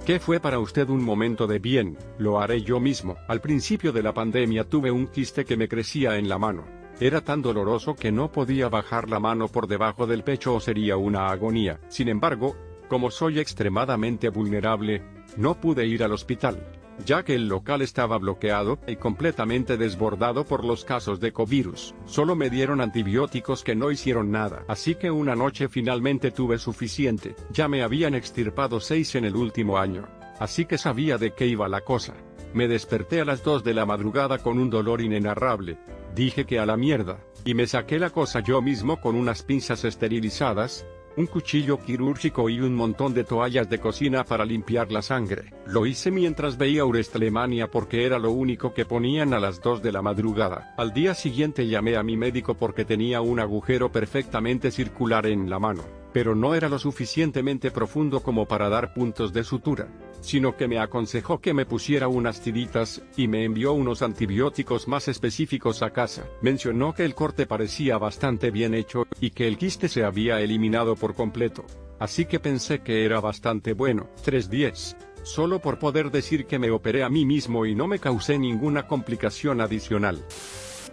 ¿Qué fue para usted un momento de bien? Lo haré yo mismo. Al principio de la pandemia tuve un quiste que me crecía en la mano. Era tan doloroso que no podía bajar la mano por debajo del pecho o sería una agonía. Sin embargo, como soy extremadamente vulnerable, no pude ir al hospital, ya que el local estaba bloqueado y completamente desbordado por los casos de covirus. Solo me dieron antibióticos que no hicieron nada. Así que una noche finalmente tuve suficiente. Ya me habían extirpado 6 en el último año. Así que sabía de qué iba la cosa. Me desperté a las 2 de la madrugada con un dolor inenarrable. Dije que a la mierda, y me saqué la cosa yo mismo con unas pinzas esterilizadas, un cuchillo quirúrgico y un montón de toallas de cocina para limpiar la sangre. Lo hice mientras veía Wrestlemania porque era lo único que ponían a las 2 de la madrugada. Al día siguiente llamé a mi médico porque tenía un agujero perfectamente circular en la mano, pero no era lo suficientemente profundo como para dar puntos de sutura, sino que me aconsejó que me pusiera unas tiritas, y me envió unos antibióticos más específicos a casa. Mencionó que el corte parecía bastante bien hecho, y que el quiste se había eliminado por completo. Así que pensé que era bastante bueno. 3/10. Solo por poder decir que me operé a mí mismo y no me causé ninguna complicación adicional.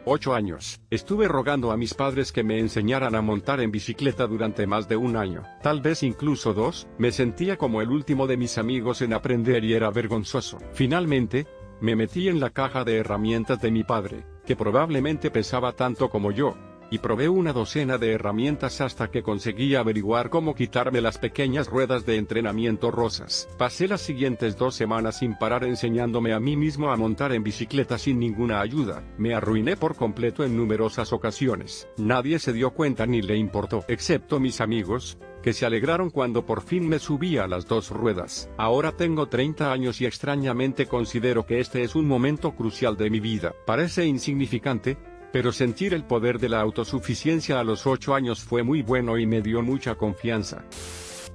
8 años. Estuve rogando a mis padres que me enseñaran a montar en bicicleta durante más de un año, tal vez incluso 2, me sentía como el último de mis amigos en aprender y era vergonzoso. Finalmente, me metí en la caja de herramientas de mi padre, que probablemente pesaba tanto como yo, y probé una docena de herramientas hasta que conseguí averiguar cómo quitarme las pequeñas ruedas de entrenamiento rosas. Pasé las siguientes 2 semanas sin parar enseñándome a mí mismo a montar en bicicleta sin ninguna ayuda. Me arruiné por completo en numerosas ocasiones. Nadie se dio cuenta ni le importó, excepto mis amigos, que se alegraron cuando por fin me subí a las 2 ruedas. Ahora tengo 30 años y extrañamente considero que este es un momento crucial de mi vida. Parece insignificante, pero sentir el poder de la autosuficiencia a los 8 años fue muy bueno y me dio mucha confianza.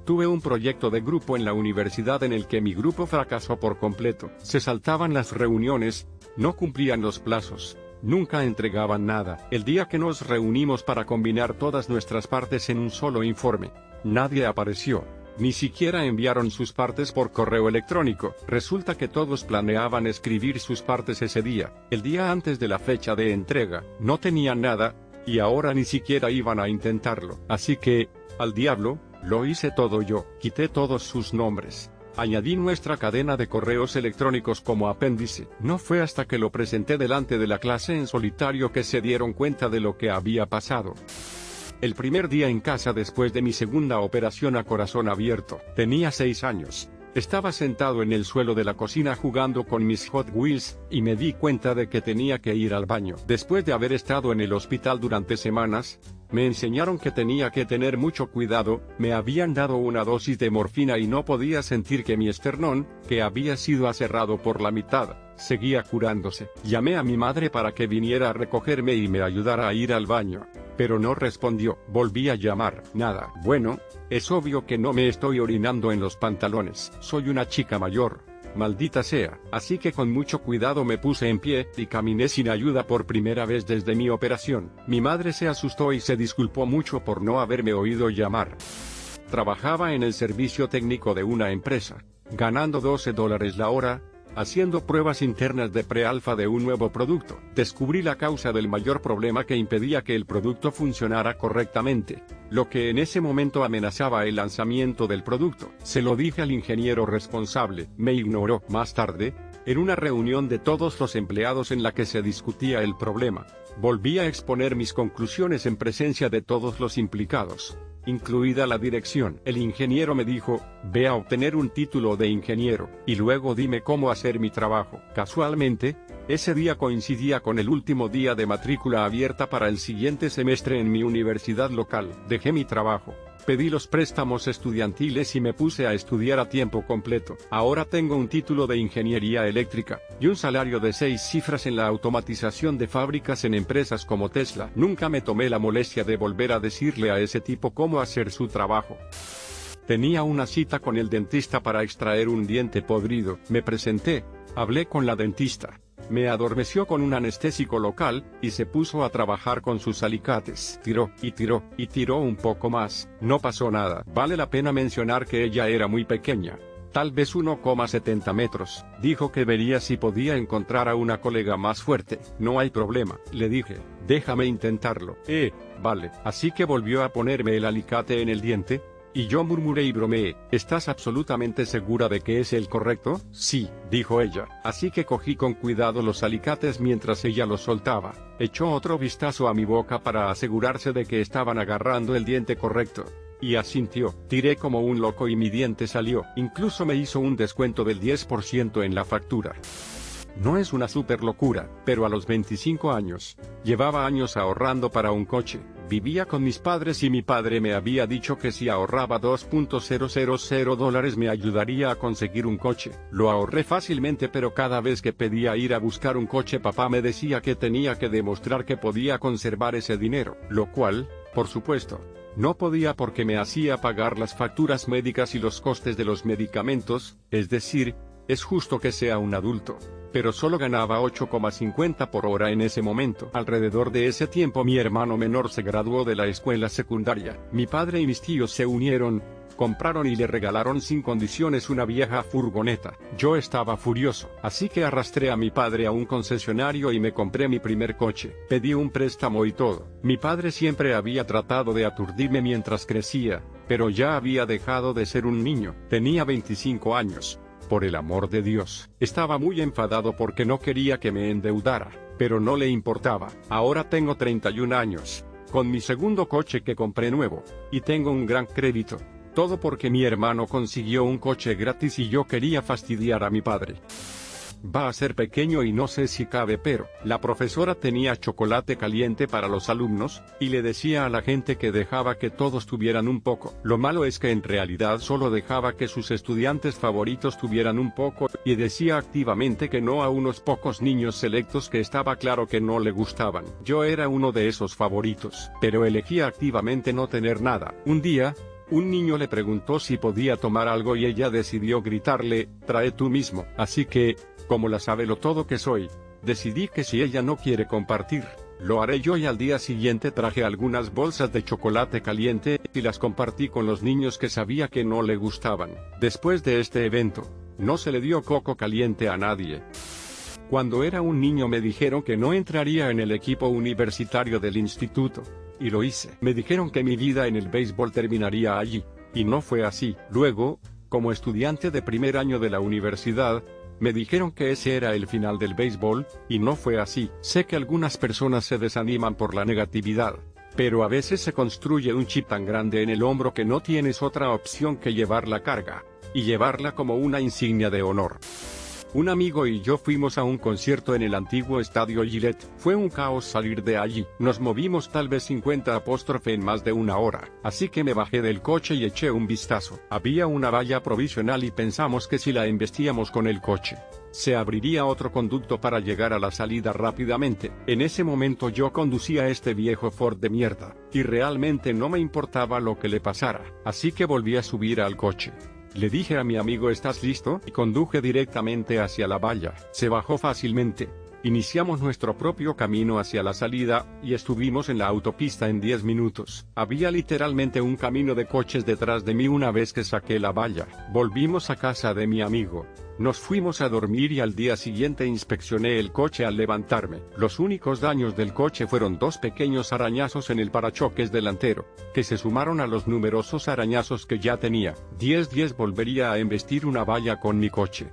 Tuve un proyecto de grupo en la universidad en el que mi grupo fracasó por completo. Se saltaban las reuniones, no cumplían los plazos, nunca entregaban nada. El día que nos reunimos para combinar todas nuestras partes en un solo informe, nadie apareció. Ni siquiera enviaron sus partes por correo electrónico. Resulta que todos planeaban escribir sus partes ese día, el día antes de la fecha de entrega. No tenían nada, y ahora ni siquiera iban a intentarlo. Así que, al diablo, lo hice todo yo. Quité todos sus nombres. Añadí nuestra cadena de correos electrónicos como apéndice. No fue hasta que lo presenté delante de la clase en solitario que se dieron cuenta de lo que había pasado. El primer día en casa después de mi segunda operación a corazón abierto, tenía 6 años. Estaba sentado en el suelo de la cocina jugando con mis Hot Wheels, y me di cuenta de que tenía que ir al baño. Después de haber estado en el hospital durante semanas, me enseñaron que tenía que tener mucho cuidado. Me habían dado una dosis de morfina y no podía sentir que mi esternón, que había sido aserrado por la mitad, seguía curándose. Llamé a mi madre para que viniera a recogerme y me ayudara a ir al baño, pero no respondió. Volví a llamar, nada. Bueno, es obvio que no me estoy orinando en los pantalones. Soy una chica mayor, maldita sea. Así que con mucho cuidado me puse en pie y caminé sin ayuda por primera vez desde mi operación. Mi madre se asustó y se disculpó mucho por no haberme oído llamar. Trabajaba en el servicio técnico de una empresa, ganando $12 la hora, haciendo pruebas internas de pre-alfa de un nuevo producto. Descubrí la causa del mayor problema que impedía que el producto funcionara correctamente, lo que en ese momento amenazaba el lanzamiento del producto. Se lo dije al ingeniero responsable, me ignoró. Más tarde, en una reunión de todos los empleados en la que se discutía el problema, volví a exponer mis conclusiones en presencia de todos los implicados, incluida la dirección. El ingeniero me dijo, ve a obtener un título de ingeniero, y luego dime cómo hacer mi trabajo. Casualmente, ese día coincidía con el último día de matrícula abierta para el siguiente semestre en mi universidad local. Dejé mi trabajo, pedí los préstamos estudiantiles y me puse a estudiar a tiempo completo. Ahora tengo un título de ingeniería eléctrica, y un salario de 6 cifras en la automatización de fábricas en empresas como Tesla. Nunca me tomé la molestia de volver a decirle a ese tipo cómo hacer su trabajo. Tenía una cita con el dentista para extraer un diente podrido. Me presenté, hablé con la dentista, me adormeció con un anestésico local, y se puso a trabajar con sus alicates. Tiró, y tiró, y tiró un poco más. No pasó nada. Vale la pena mencionar que ella era muy pequeña, tal vez 1,70 metros. Dijo que vería si podía encontrar a una colega más fuerte. No hay problema, le dije, déjame intentarlo. Vale. Así que volvió a ponerme el alicate en el diente, y yo murmuré y bromeé, ¿estás absolutamente segura de que es el correcto? Sí, dijo ella. Así que cogí con cuidado los alicates mientras ella los soltaba. Echó otro vistazo a mi boca para asegurarse de que estaban agarrando el diente correcto. Y asintió. Tiré como un loco y mi diente salió. Incluso me hizo un descuento del 10% en la factura. No es una super locura, pero a los 25 años, llevaba años ahorrando para un coche. Vivía con mis padres y mi padre me había dicho que si ahorraba $2,000 me ayudaría a conseguir un coche. Lo ahorré fácilmente, pero cada vez que pedía ir a buscar un coche papá me decía que tenía que demostrar que podía conservar ese dinero, lo cual, por supuesto, no podía porque me hacía pagar las facturas médicas y los costes de los medicamentos, es decir, es justo que sea un adulto. Pero solo ganaba 8,50 por hora en ese momento. Alrededor de ese tiempo mi hermano menor se graduó de la escuela secundaria. Mi padre y mis tíos se unieron, compraron y le regalaron sin condiciones una vieja furgoneta. Yo estaba furioso, así que arrastré a mi padre a un concesionario y me compré mi primer coche. Pedí un préstamo y todo. Mi padre siempre había tratado de aturdirme mientras crecía, pero ya había dejado de ser un niño. Tenía 25 años. Por el amor de Dios, estaba muy enfadado porque no quería que me endeudara, pero no le importaba. Ahora tengo 31 años, con mi segundo coche que compré nuevo, y tengo un gran crédito. Todo porque mi hermano consiguió un coche gratis y yo quería fastidiar a mi padre. Va a ser pequeño y no sé si cabe, pero la profesora tenía chocolate caliente para los alumnos, y le decía a la gente que dejaba que todos tuvieran un poco. Lo malo es que en realidad solo dejaba que sus estudiantes favoritos tuvieran un poco, y decía activamente que no a unos pocos niños selectos que estaba claro que no le gustaban. Yo era uno de esos favoritos, pero elegía activamente no tener nada. Un día, un niño le preguntó si podía tomar algo y ella decidió gritarle, trae tú mismo. Así que, como la todo que soy, decidí que si ella no quiere compartir, lo haré yo, y al día siguiente traje algunas bolsas de chocolate caliente y las compartí con los niños que sabía que no le gustaban. Después de este evento, no se le dio coco caliente a nadie. Cuando era un niño me dijeron que no entraría en el equipo universitario del instituto, y lo hice. Me dijeron que mi vida en el béisbol terminaría allí, y no fue así. Luego, como estudiante de primer año de la universidad, me dijeron que ese era el final del béisbol, y no fue así. Sé que algunas personas se desaniman por la negatividad, pero a veces se construye un chip tan grande en el hombro que no tienes otra opción que llevar la carga, y llevarla como una insignia de honor. Un amigo y yo fuimos a un concierto en el antiguo estadio Gillette. Fue un caos salir de allí. Nos movimos tal vez 50 en más de una hora. Así que me bajé del coche y eché un vistazo. Había una valla provisional y pensamos que si la embestíamos con el coche, se abriría otro conducto para llegar a la salida rápidamente. En ese momento yo conducía este viejo Ford de mierda, y realmente no me importaba lo que le pasara. Así que volví a subir al coche. Le dije a mi amigo, ¿estás listo? Y conduje directamente hacia la valla. Se bajó fácilmente. Iniciamos nuestro propio camino hacia la salida, y estuvimos en la autopista en 10 minutos. Había literalmente un camino de coches detrás de mí una vez que saqué la valla. Volvimos a casa de mi amigo. Nos fuimos a dormir y al día siguiente inspeccioné el coche al levantarme. Los únicos daños del coche fueron 2 pequeños arañazos en el parachoques delantero, que se sumaron a los numerosos arañazos que ya tenía. 10 volvería a embestir una valla con mi coche.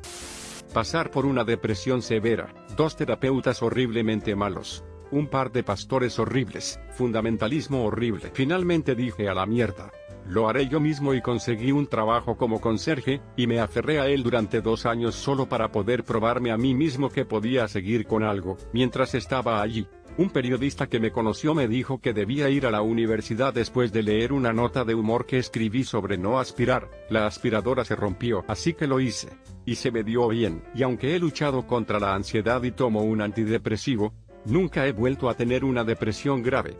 Pasar por una depresión severa, 2 terapeutas horriblemente malos, un par de pastores horribles, fundamentalismo horrible. Finalmente dije, a la mierda. Lo haré yo mismo, y conseguí un trabajo como conserje, y me aferré a él durante 2 años solo para poder probarme a mí mismo que podía seguir con algo. Mientras estaba allí, un periodista que me conoció me dijo que debía ir a la universidad después de leer una nota de humor que escribí sobre no aspirar. La aspiradora se rompió, así que lo hice, y se me dio bien. Y aunque he luchado contra la ansiedad y tomo un antidepresivo, nunca he vuelto a tener una depresión grave.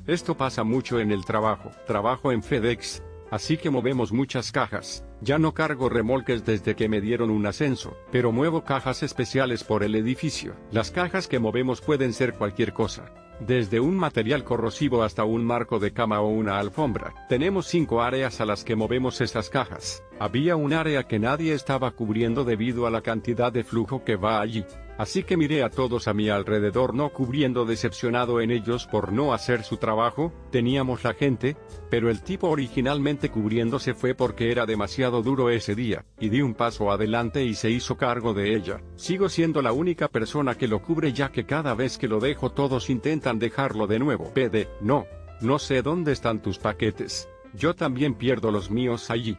Esto pasa mucho en el trabajo. Trabajo en FedEx, así que movemos muchas cajas. Ya no cargo remolques desde que me dieron un ascenso, pero muevo cajas especiales por el edificio. Las cajas que movemos pueden ser cualquier cosa. desde un material corrosivo hasta un marco de cama o una alfombra. Tenemos 5 áreas a las que movemos esas cajas. Había un área que nadie estaba cubriendo debido a la cantidad de flujo que va allí. Así que miré a todos a mi alrededor no cubriendo, decepcionado en ellos por no hacer su trabajo. Teníamos la gente, pero el tipo originalmente cubriéndose fue porque era demasiado duro ese día, y di un paso adelante y se hizo cargo de ella. Sigo siendo la única persona que lo cubre, ya que cada vez que lo dejo todos intentan dejarlo de nuevo. No sé dónde están tus paquetes. Yo también pierdo los míos allí.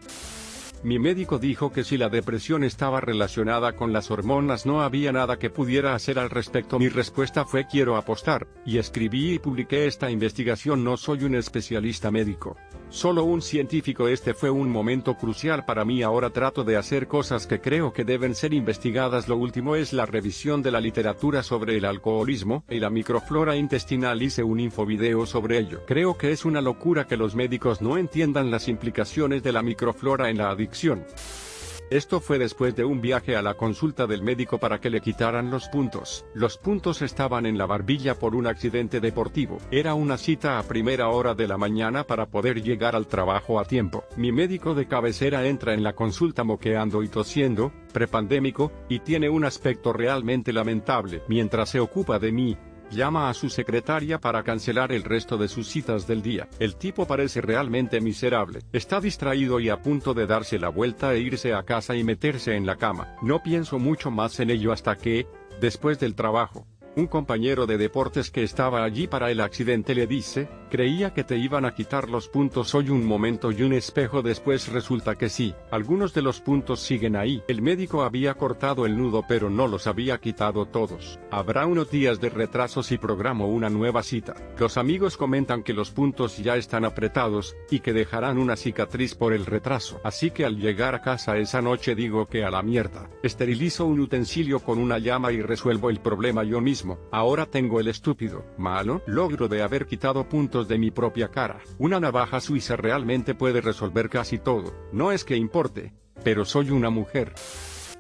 Mi médico dijo que si la depresión estaba relacionada con las hormonas no había nada que pudiera hacer al respecto. Mi respuesta fue: quiero apostar, y escribí y publiqué esta investigación. No soy un especialista médico, solo un científico. Este fue un momento crucial para mí. Ahora trato de hacer cosas que creo que deben ser investigadas. Lo último es la revisión de la literatura sobre el alcoholismo y la microflora intestinal. Hice un infovideo sobre ello. Creo que es una locura que los médicos no entiendan las implicaciones de la microflora en la adicción. Esto fue después de un viaje a la consulta del médico para que le quitaran los puntos. Los puntos estaban en la barbilla por un accidente deportivo. Era una cita a primera hora de la mañana para poder llegar al trabajo a tiempo. Mi médico de cabecera entra en la consulta moqueando y tosiendo, prepandémico, y tiene un aspecto realmente lamentable. Mientras se ocupa de mí, llama a su secretaria para cancelar el resto de sus citas del día. El tipo parece realmente miserable. Está distraído y a punto de darse la vuelta e irse a casa y meterse en la cama. No pienso mucho más en ello hasta que, después del trabajo, un compañero de deportes que estaba allí para el accidente le dice: creía que te iban a quitar los puntos hoy. Un momento y un espejo después resulta que sí, algunos de los puntos siguen ahí. El médico había cortado el nudo pero no los había quitado todos. Habrá unos días de retraso si programo una nueva cita. Los amigos comentan que los puntos ya están apretados, y que dejarán una cicatriz por el retraso. Así que al llegar a casa esa noche digo que a la mierda. Esterilizo un utensilio con una llama y resuelvo el problema yo mismo. Ahora tengo el estúpido, malo logro de haber quitado puntos de mi propia cara. Una navaja suiza realmente puede resolver casi todo. No es que importe, pero soy una mujer.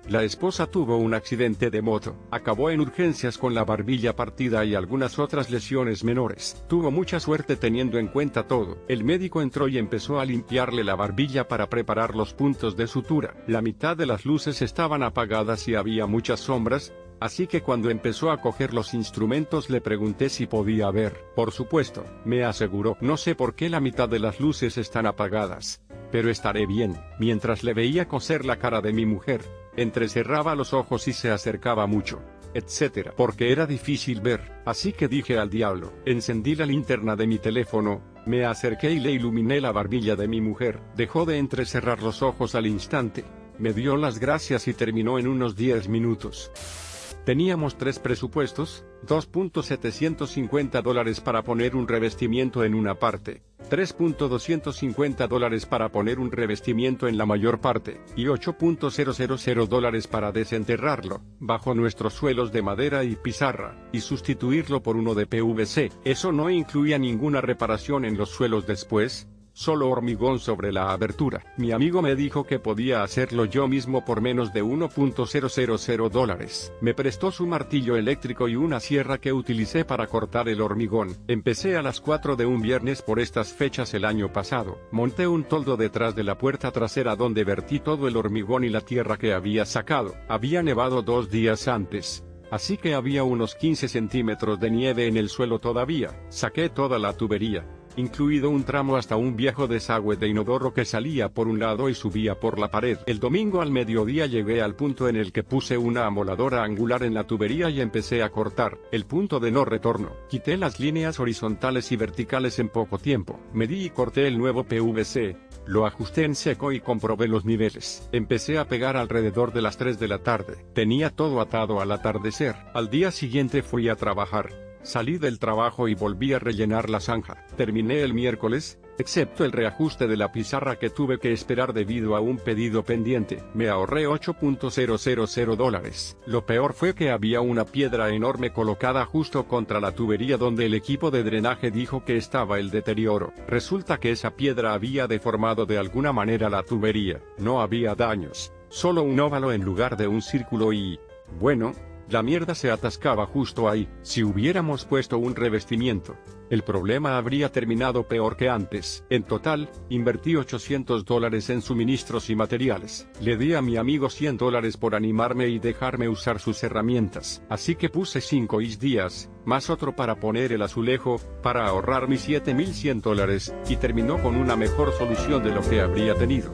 La esposa tuvo un accidente de moto. Acabó en urgencias con la barbilla partida y algunas otras lesiones menores. Tuvo mucha suerte teniendo en cuenta todo. El médico entró y empezó a limpiarle la barbilla para preparar los puntos de sutura. La mitad de las luces estaban apagadas y había muchas sombras, así que cuando empezó a coger los instrumentos le pregunté si podía ver. Por supuesto, me aseguró. No sé por qué la mitad de las luces están apagadas, pero estaré bien. Mientras le veía coser la cara de mi mujer, entrecerraba los ojos y se acercaba mucho, etc. Porque era difícil ver, así que dije al diablo. Encendí la linterna de mi teléfono, me acerqué y le iluminé la barbilla de mi mujer. Dejó de entrecerrar los ojos al instante, me dio las gracias y terminó en unos 10 minutos. Teníamos 3 presupuestos, $2.750 para poner un revestimiento en una parte, $3.250 para poner un revestimiento en la mayor parte, y $8.000 para desenterrarlo, bajo nuestros suelos de madera y pizarra, y sustituirlo por uno de PVC. Eso no incluía ninguna reparación en los suelos después, solo hormigón sobre la abertura. Mi amigo me dijo que podía hacerlo yo mismo por menos de $1.000. Me prestó su martillo eléctrico y una sierra que utilicé para cortar el hormigón. Empecé a las 4 de un viernes por estas fechas el año pasado. Monté un toldo detrás de la puerta trasera donde vertí todo el hormigón y la tierra que había sacado. Había nevado 2 días antes, así que había unos 15 centímetros de nieve en el suelo todavía. Saqué toda la tubería, incluido un tramo hasta un viejo desagüe de inodoro que salía por un lado y subía por la pared. El domingo al mediodía llegué al punto en el que puse una amoladora angular en la tubería y empecé a cortar el punto de no retorno. Quité las líneas horizontales y verticales en poco tiempo. Medí y corté el nuevo PVC, lo ajusté en seco y comprobé los niveles. Empecé a pegar alrededor de las 3 de la tarde. Tenía todo atado al atardecer. Al día siguiente fui a trabajar. Salí del trabajo y volví a rellenar la zanja. Terminé el miércoles, excepto el reajuste de la pizarra que tuve que esperar debido a un pedido pendiente. Me ahorré $8.000. Lo peor fue que había una piedra enorme colocada justo contra la tubería donde el equipo de drenaje dijo que estaba el deterioro. Resulta que esa piedra había deformado de alguna manera la tubería. No había daños, solo un óvalo en lugar de un círculo y, bueno, La mierda se atascaba justo ahí. Si hubiéramos puesto un revestimiento, el problema habría terminado peor que antes. En total, invertí $800 en suministros y materiales. Le di a mi amigo $100 por animarme y dejarme usar sus herramientas. Así que puse 5 días, más otro para poner el azulejo, para ahorrar mis $7.100, y terminó con una mejor solución de lo que habría tenido.